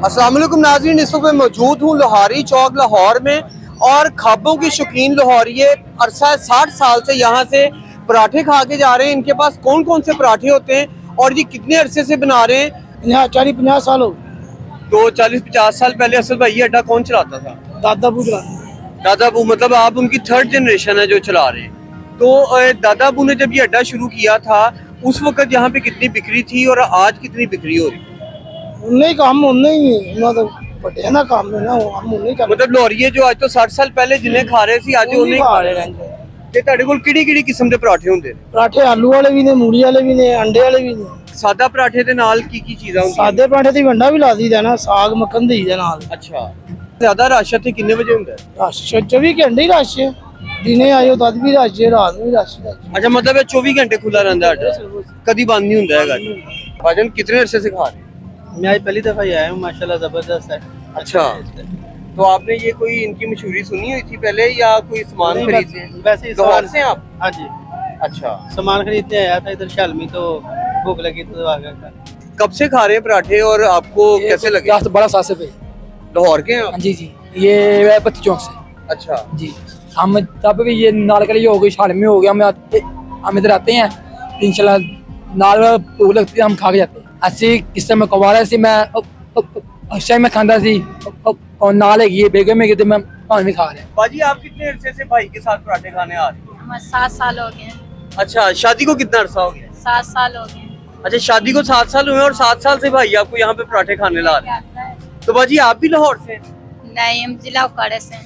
अस्सलाम वालेकुम नाज़रीन, इस वक्त मैं मौजूद हूँ लोहारी चौक लाहौर में और खाबों की शौकीन लाहौरिये अरसा 60 साल से यहाँ से पराठे खा के जा रहे हैं। इनके पास कौन कौन से पराठे होते हैं और ये कितने अरसे से बना रहे हैं? 40-50 साल हो गए। तो 40-50 साल पहले असल भाई ये अड्डा कौन चलाता था? दादाबू दादाबू, मतलब आप उनकी थर्ड जनरेशन है जो चला रहे हैं। तो दादाबू ने जब ये अड्डा शुरू किया था उस वक्त यहाँ पे कितनी बिक्री थी और आज कितनी बिक्री हो रही है? उन्हें काम उन्हें ही बड़े ना काम में ना हम उन्हें कर मतलब लोहरिये जो आज तो 60 साल पहले जिन्हें खा रहे सी आज उन्हें खा रहे हैं। ते ਤੁਹਾਡੇ ਕੋਲ ਕਿਹੜੀ ਕਿਸਮ ਦੇ ਪਰਾਠੇ ਹੁੰਦੇ ਨੇ? पराठे आलू वाले भी ने, मूली वाले भी ने, अंडे वाले भी ने। ਸਾਦਾ ਪਰਾਠੇ ਦੇ ਨਾਲ ਕੀ ਚੀਜ਼ਾਂ ਹੁੰਦੀਆਂ? सादे पराठे दी वंडा भी ला दी देना, साग मक्खन दी देना। अच्छा, ज्यादा रश ਇੱਥੇ ਕਿੰਨੇ ਵਜੇ ਹੁੰਦਾ ਹੈ? रश 24 घंटे ही रश है। दिने आयो तद भी रश है, रात में भी रश है। अच्छा, मतलब ये 24 घंटे खुला रहता है अड्डा, कभी बंद नहीं होता है? भाजन कितने अरसे से खा रहे हैं? मैं आज पहली दफा ही आया हूँ, माशाल्लाह जबरदस्त है। अच्छा, तो आपने ये कोई इनकी मशहूरी सुनी हुई थी पहले या कोई सामान खरीदे? वैसे ही लाहौर से आप? हाँ जी, अच्छा, सामान खरीदने आया था इधर शालमी, तो भूख लगी तो आ गया। कब से खा रहे हैं पराठे और आपको कैसे लगे? 12 साल से। लाहौर के हैं आप? जी जी, ये पत्ती चौक से। अच्छा जी, हम तब भी ये नालकली हो गई, शालमी हो गया, हम इधर आते हैं इंशाल्लाह, नाल भूख लगती है हम खा के जाते हैं। ऐसे किस समय कवारा से मैं अच्छा मैं खांदा सी और नाल है बेगम है, मैं पानी में खा रहे हैं। बाजी, आप कितने अरसे से भाई के साथ पराठे खाने आ रहे हैं? हमारे 7 साल हो गए। अच्छा, शादी को कितना अरसा हो गया? 7 साल हो गए। अच्छा, शादी को 7 साल हुए और 7 साल से भाई आपको यहाँ पे पराठे खाने ला रहे हैं। तो बाजी, आप भी लाहौर से? नहीं, हम जिला उकाड़े से।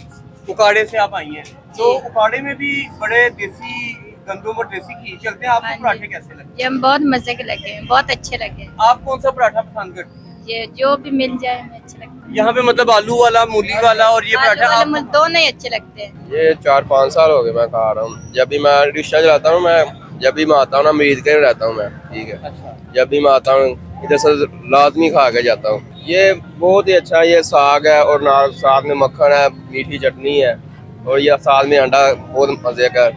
उकाड़े से आप आई हैं? तो उकाड़े में भी बड़े देसी गंदम और देसी घी चलते हैं, हाँ आपको जी। पराठे कैसे लगते ये हम बहुत मजे के लगे, बहुत अच्छे लगे। हैं? आप कौन सा पराठा पसंद करते हैं? ये जो भी मिल जाए हमें अच्छे लगते हैं। यहाँ पे मतलब आलू वाला, मूली वाला और ये आलू पराठा वाले आप? मुझे दोनों ही अच्छे लगते हैं। ये 4-5 साल हो गए मैं खा रहा हूँ। जब भी मैं रिक्शा चलाता हूँ, मैं जब भी मैं आता हूँ ना, मरीज के रहता हूँ मैं, ठीक है। अच्छा, जब भी मैं आता हूँ इधर से लाजमी खा के जाता हूँ। ये बहुत ही अच्छा, ये साग है और ना साथ में मक्खन है, मीठी चटनी है और ये साथ में अंडा, बहुत मजे का,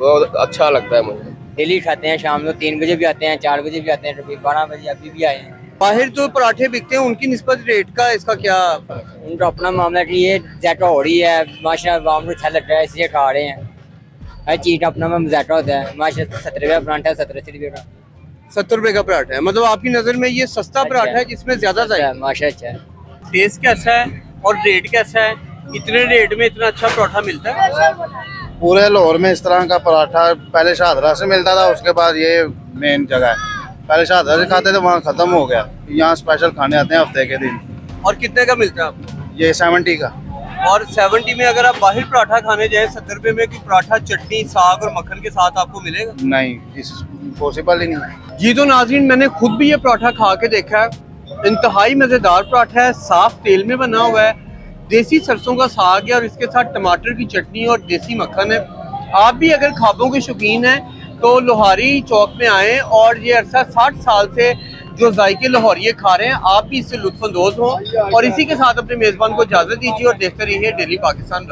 बहुत अच्छा लगता है मुझे। डेली खाते हैं, शाम को 3 बजे भी आते हैं, 4 बजे भी आते हैं, कभी 12 बजे अभी भी आए हैं। बाहर जो पराठे बिकते हैं उनकी निस्बत रेट का इसका क्या? उनका अपना मामला कि ये ज़्यादा हो रही है, माशाल्लाह वाम को अच्छा लग रहा है इसलिए खा रहे हैं। हर चीज़ का अपना ज़्यादा होता है। माशाल्लाह 17 रुपये पराठा, 17 रुपये का, 70 रुपए का पराठा है। मतलब आपकी नजर में ये सस्ता पराठा है जिसमें ज्यादा जाए? माशाल्लाह अच्छा है। टेस्ट कैसा है और रेट कैसा है? इतने रेट में इतना अच्छा पराठा मिलता है? पूरे लाहौर में इस तरह का पराठा पहले शाहदरा से मिलता था, उसके बाद ये मेन जगह है। पहले शाहदरा से खाते थे, वहाँ खत्म हो गया। यहाँ स्पेशल खाने आते हैं हफ्ते के दिन। और कितने का मिलता है आपको? ये 70 का। और 70 में अगर आप बाहर पराठा खाने जाए 70 रुपए में, कि पराठा चटनी साग और मक्खन के साथ आपको मिलेगा? नहीं, इस पॉसिबल ही नहीं है। जी तो नाज़रीन, मैंने खुद भी ये पराठा खा के देखा है। इंतहाई मज़ेदार पराठा है, साफ तेल में बना हुआ है, देसी सरसों का साग है और इसके साथ टमाटर की चटनी और देसी मक्खन है। आप भी अगर खाबों के शौकीन हैं तो लोहारी चौक में आएँ और ये अरसा 60 साल से जो जायके लाहौरिये खा रहे हैं, आप भी इससे लुत्फ़अंदोज़ हों। और इसी के साथ अपने मेज़बान को इजाज़त दीजिए और देखते रहिए डेली पाकिस्तान।